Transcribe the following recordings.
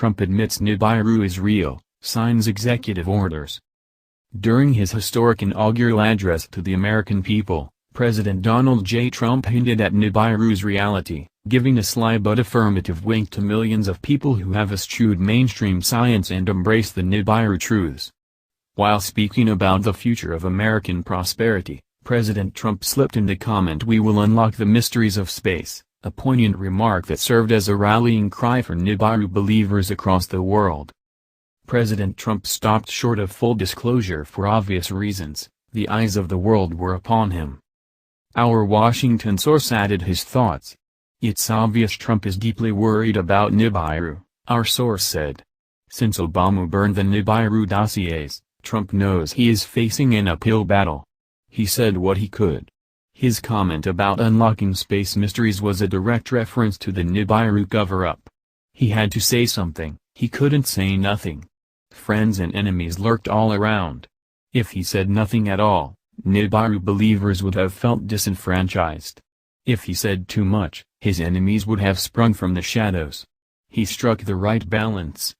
Trump admits NIBIRU is real, signs executive orders. During his historic inaugural address to the American people, President Donald J. Trump hinted at NIBIRU's reality, giving a sly but affirmative wink to millions of people who have eschewed mainstream science and embraced the NIBIRU truths. While speaking about the future of American prosperity, President Trump slipped in the comment, "We will unlock the mysteries of space," a poignant remark that served as a rallying cry for NIBIRU believers across the world. President Trump stopped short of full disclosure for obvious reasons. The eyes of the world were upon him. Our Washington source added his thoughts. "It's obvious Trump is deeply worried about NIBIRU," our source said. Since Obama burned the NIBIRU dossiers, Trump knows he is facing an uphill battle. He said what he could. His comment about unlocking space mysteries was a direct reference to the NIBIRU cover-up. He had to say something, he couldn't say nothing. Friends and enemies lurked all around. If he said nothing at all, NIBIRU believers would have felt disenfranchised. If he said too much, his enemies would have sprung from the shadows. He struck the right balance.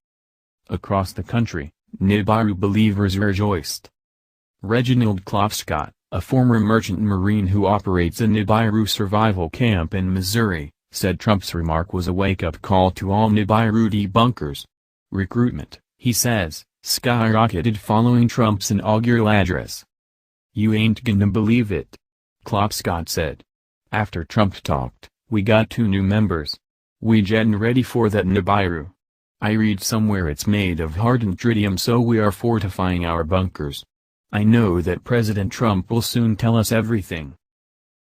Across the country, NIBIRU believers rejoiced. Reginald Klopscott, a former merchant marine who operates a NIBIRU survival camp in Missouri, said Trump's remark was a wake-up call to all NIBIRU debunkers. Recruitment, he says, skyrocketed following Trump's inaugural address. "You ain't gonna believe it," Klopscott said. "After Trump talked, we got 2 new members. We getting ready for that NIBIRU. I read somewhere it's made of hardened tritium, so we are fortifying our bunkers. I know that President Trump will soon tell us everything."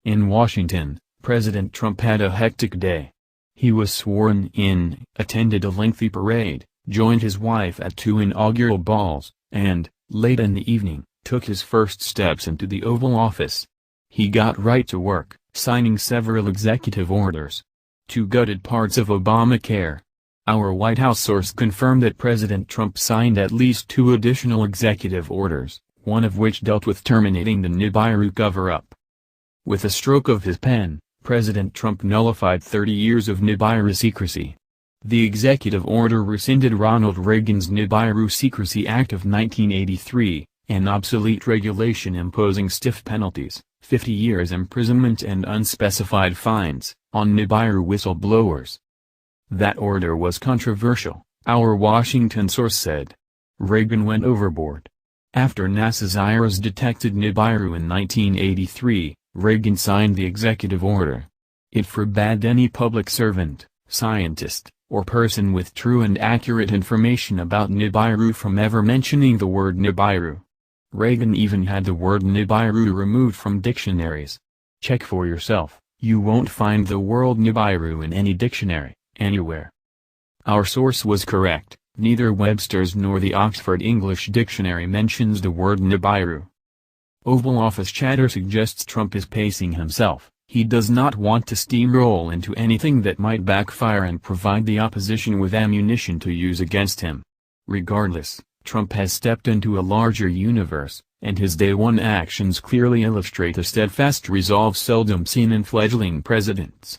In Washington, President Trump had a hectic day. He was sworn in, attended a lengthy parade, joined his wife at 2 inaugural balls, and, late in the evening, took his first steps into the Oval Office. He got right to work, signing several executive orders. 2 gutted parts of Obamacare. Our White House source confirmed that President Trump signed at least 2 additional executive orders, one of which dealt with terminating the NIBIRU cover-up. With a stroke of his pen, President Trump nullified 30 years of NIBIRU secrecy. The executive order rescinded Ronald Reagan's NIBIRU Secrecy Act of 1983, an obsolete regulation imposing stiff penalties, 50 years imprisonment and unspecified fines, on NIBIRU whistleblowers. That order was controversial, our Washington source said. Reagan went overboard. After NASA's IRAs detected NIBIRU in 1983, Reagan signed the executive order. It forbade any public servant, scientist, or person with true and accurate information about NIBIRU from ever mentioning the word NIBIRU. Reagan even had the word NIBIRU removed from dictionaries. Check for yourself, you won't find the word NIBIRU in any dictionary, anywhere. Our source was correct, neither Webster's nor the Oxford English Dictionary mentions the word NIBIRU. Oval Office chatter suggests Trump is pacing himself. He does not want to steamroll into anything that might backfire and provide the opposition with ammunition to use against him. Regardless, Trump has stepped into a larger universe, and his day one actions clearly illustrate a steadfast resolve seldom seen in fledgling presidents.